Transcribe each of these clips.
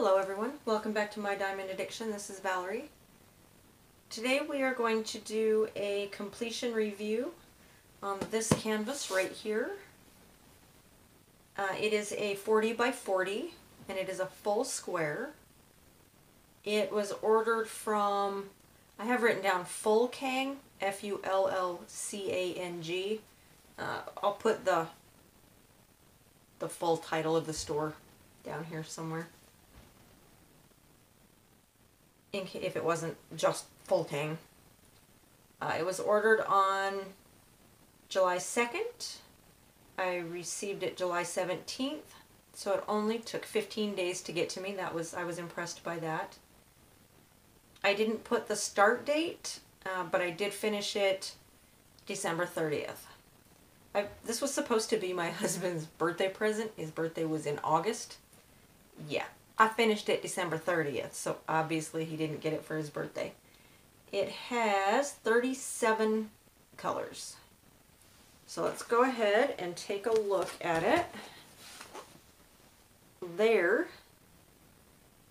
Hello everyone, welcome back to My Diamond Addiction. This is Valerie. Today we are going to do a completion review on this canvas right here. It is a 40 by 40 and it is a full square. It was ordered from, I have written down Fullcang, Fullcang. I'll put the full title of the store down here somewhere, if it wasn't just Fullcang. It was ordered on July 2nd. I received it July 17th, so it only took 15 days to get to me. I was impressed by that. I didn't put the start date, but I did finish it December 30th. This was supposed to be my husband's birthday present. His birthday was in August. Yeah, I finished it December 30th, so obviously he didn't get it for his birthday. It has 37 colors. So let's go ahead and take a look at it. There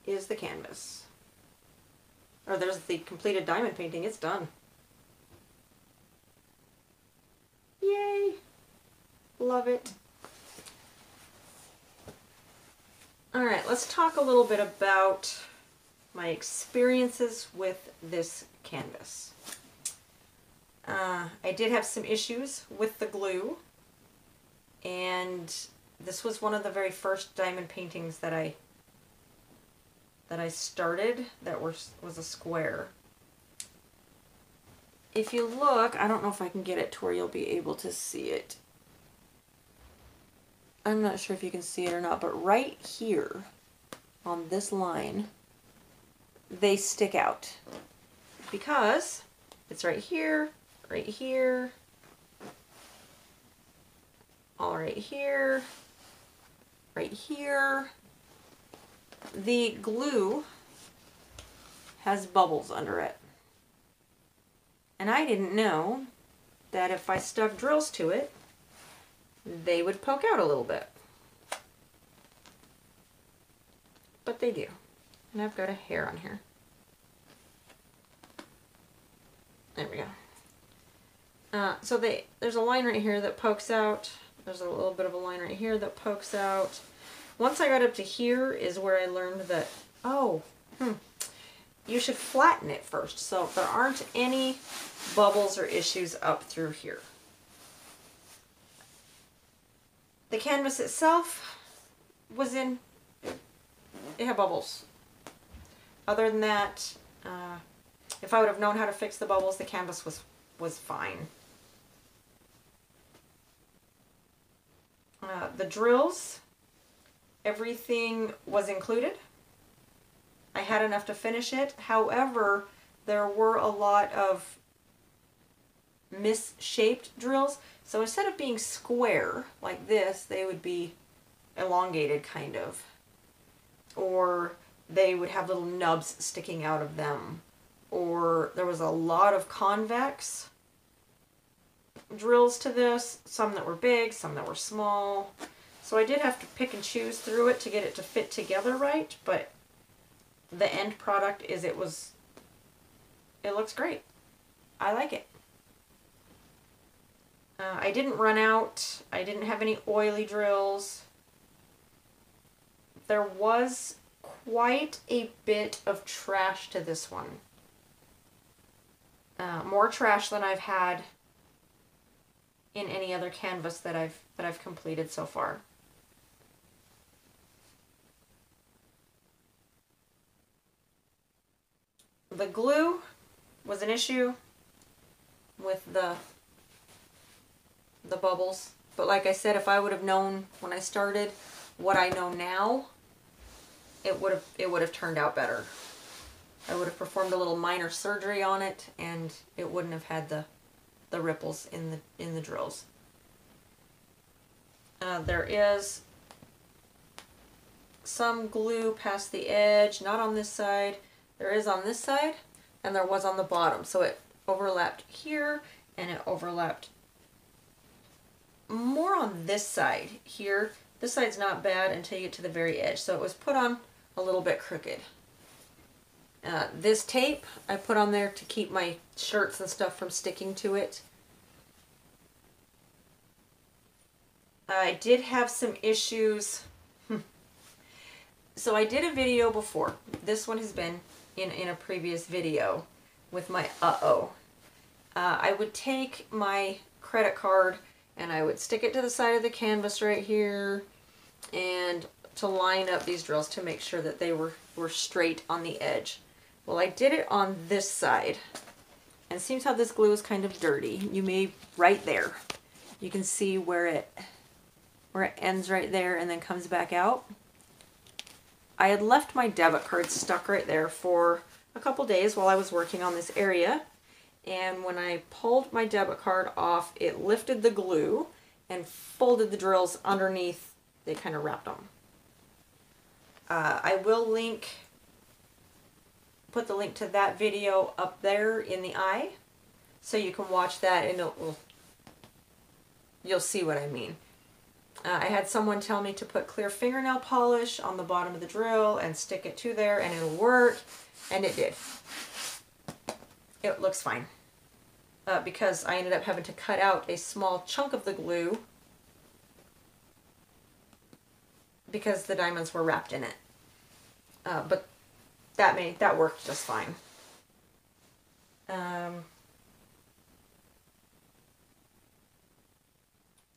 is the canvas. Or there's the completed diamond painting. It's done. Yay! Love it. Alright, let's talk a little bit about my experiences with this canvas. I did have some issues with the glue, and this was one of the very first diamond paintings that I started that was a square. If you look, I don't know if I can get it to where you'll be able to see it. I'm not sure if you can see it or not, but right here on this line, they stick out because it's right here, all right here, right here. The glue has bubbles under it. And I didn't know that if I stuck drills to it, they would poke out a little bit. But they do. And I've got a hair on here. There we go. So there's a line right here that pokes out. There's a little bit of a line right here that pokes out. Once I got up to here is where I learned that, you should flatten it first. So there aren't any bubbles or issues up through here. The canvas itself it had bubbles. Other than that, if I would have known how to fix the bubbles, the canvas was fine. The drills, everything was included. I had enough to finish it. However, there were a lot of misshaped drills. So instead of being square like this, they would be elongated kind of. Or they would have little nubs sticking out of them. Or there was a lot of convex drills to this, some that were big, some that were small. So I did have to pick and choose through it to get it to fit together right, but the end product is it looks great. I like it. I didn't run out. I didn't have any oily drills. There was quite a bit of trash to this one. More trash than I've had in any other canvas that I've completed so far. The glue was an issue with the bubbles, but like I said, if I would have known when I started what I know now, it would have turned out better. I would have performed a little minor surgery on it, and it wouldn't have had the ripples in the drills. There is some glue past the edge, not on this side. There is on this side, and there was on the bottom. So it overlapped here, and it overlapped more on this side here. This side's not bad until you get to the very edge. So it was put on a little bit crooked. This tape I put on there to keep my shirts and stuff from sticking to it. I did have some issues. So I did a video before. This one has been in a previous video with my I would take my credit card and I would stick it to the side of the canvas right here and to line up these drills to make sure that they were straight on the edge. Well, I did it on this side, and it seems how this glue is kind of dirty. You may, right there, you can see where it ends right there and then comes back out. I had left my debit card stuck right there for a couple days while I was working on this area, and when I pulled my debit card off, it lifted the glue and folded the drills underneath. They kind of wrapped them. I will put the link to that video up there in the eye, so you can watch that and you'll see what I mean. I had someone tell me to put clear fingernail polish on the bottom of the drill and stick it to there and it'll work, and it did. It looks fine. Because I ended up having to cut out a small chunk of the glue because the diamonds were wrapped in it. But that worked just fine.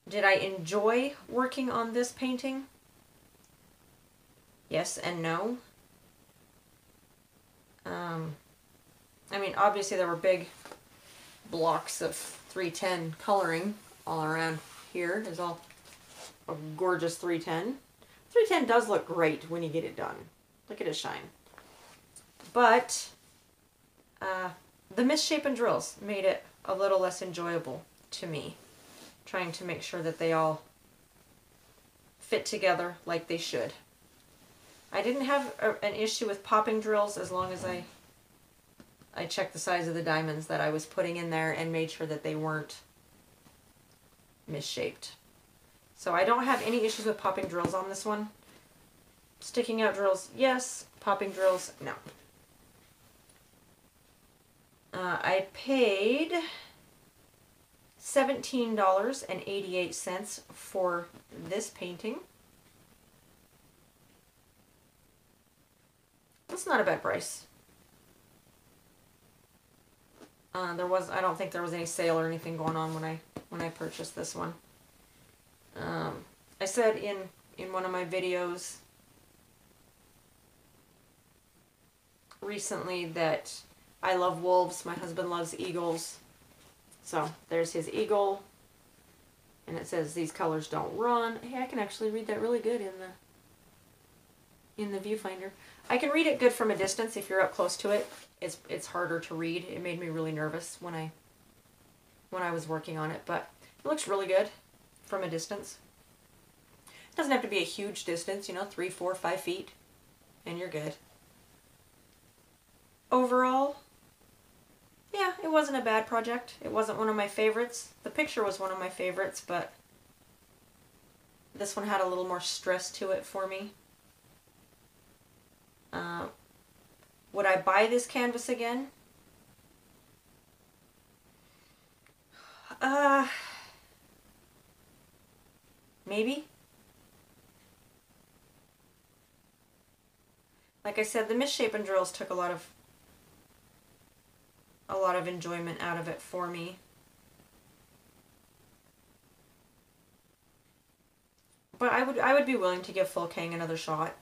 Did I enjoy working on this painting? Yes and no. I mean, obviously there were big blocks of 310 coloring all around here. There's all a gorgeous 310. 310 does look great when you get it done. Look at it shine. But the misshapen drills made it a little less enjoyable to me, trying to make sure that they all fit together like they should. I didn't have an issue with popping drills as long as I checked the size of the diamonds that I was putting in there and made sure that they weren't misshaped. So I don't have any issues with popping drills on this one. Sticking out drills, yes. Popping drills, no. I paid $17.88 for this painting. That's not a bad price. I don't think there was any sale or anything going on when I purchased this one. I said in one of my videos recently that I love wolves. My husband loves eagles. So there's his eagle, and it says these colors don't run. Hey, I can actually read that really good in the viewfinder. I can read it good from a distance. If you're up close to it, it's harder to read. It made me really nervous when I was working on it, but it looks really good from a distance. It doesn't have to be a huge distance, 3, 4, 5 feet, and you're good. Overall, yeah, it wasn't a bad project. It wasn't one of my favorites. The picture was one of my favorites, but this one had a little more stress to it for me. Would I buy this canvas again? Maybe. Like I said, the misshapen drills took a lot of enjoyment out of it for me. But I would be willing to give Fullcang another shot.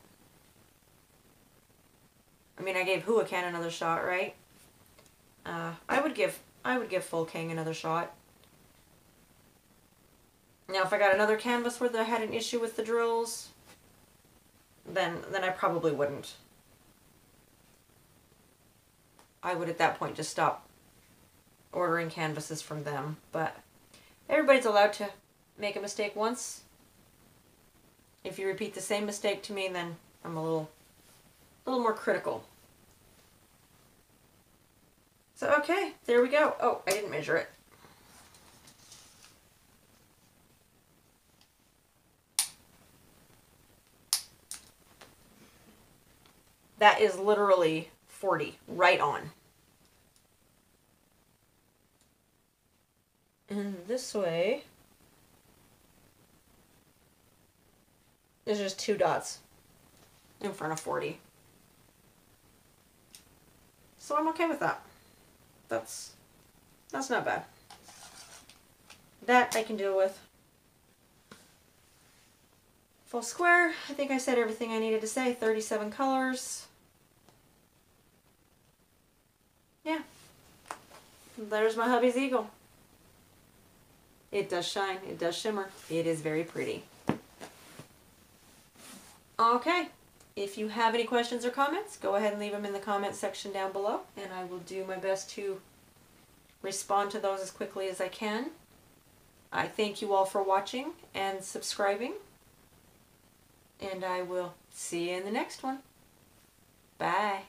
I mean, I gave Fullcang another shot, right? I would give Fullcang another shot. Now, if I got another canvas where I had an issue with the drills, then I probably wouldn't. I would at that point just stop ordering canvases from them. But everybody's allowed to make a mistake once. If you repeat the same mistake to me, then I'm a little more critical. So, okay, there we go. Oh, I didn't measure it. That is literally 40, right on. And this way, there's just 2 dots in front of 40. So I'm okay with that. That's not bad. That I can deal with. Full square, I think I said everything I needed to say. 37 colors. Yeah. There's my hubby's eagle. It does shine, it does shimmer. It is very pretty. Okay. If you have any questions or comments, go ahead and leave them in the comment section down below, and I will do my best to respond to those as quickly as I can. I thank you all for watching and subscribing, and I will see you in the next one. Bye.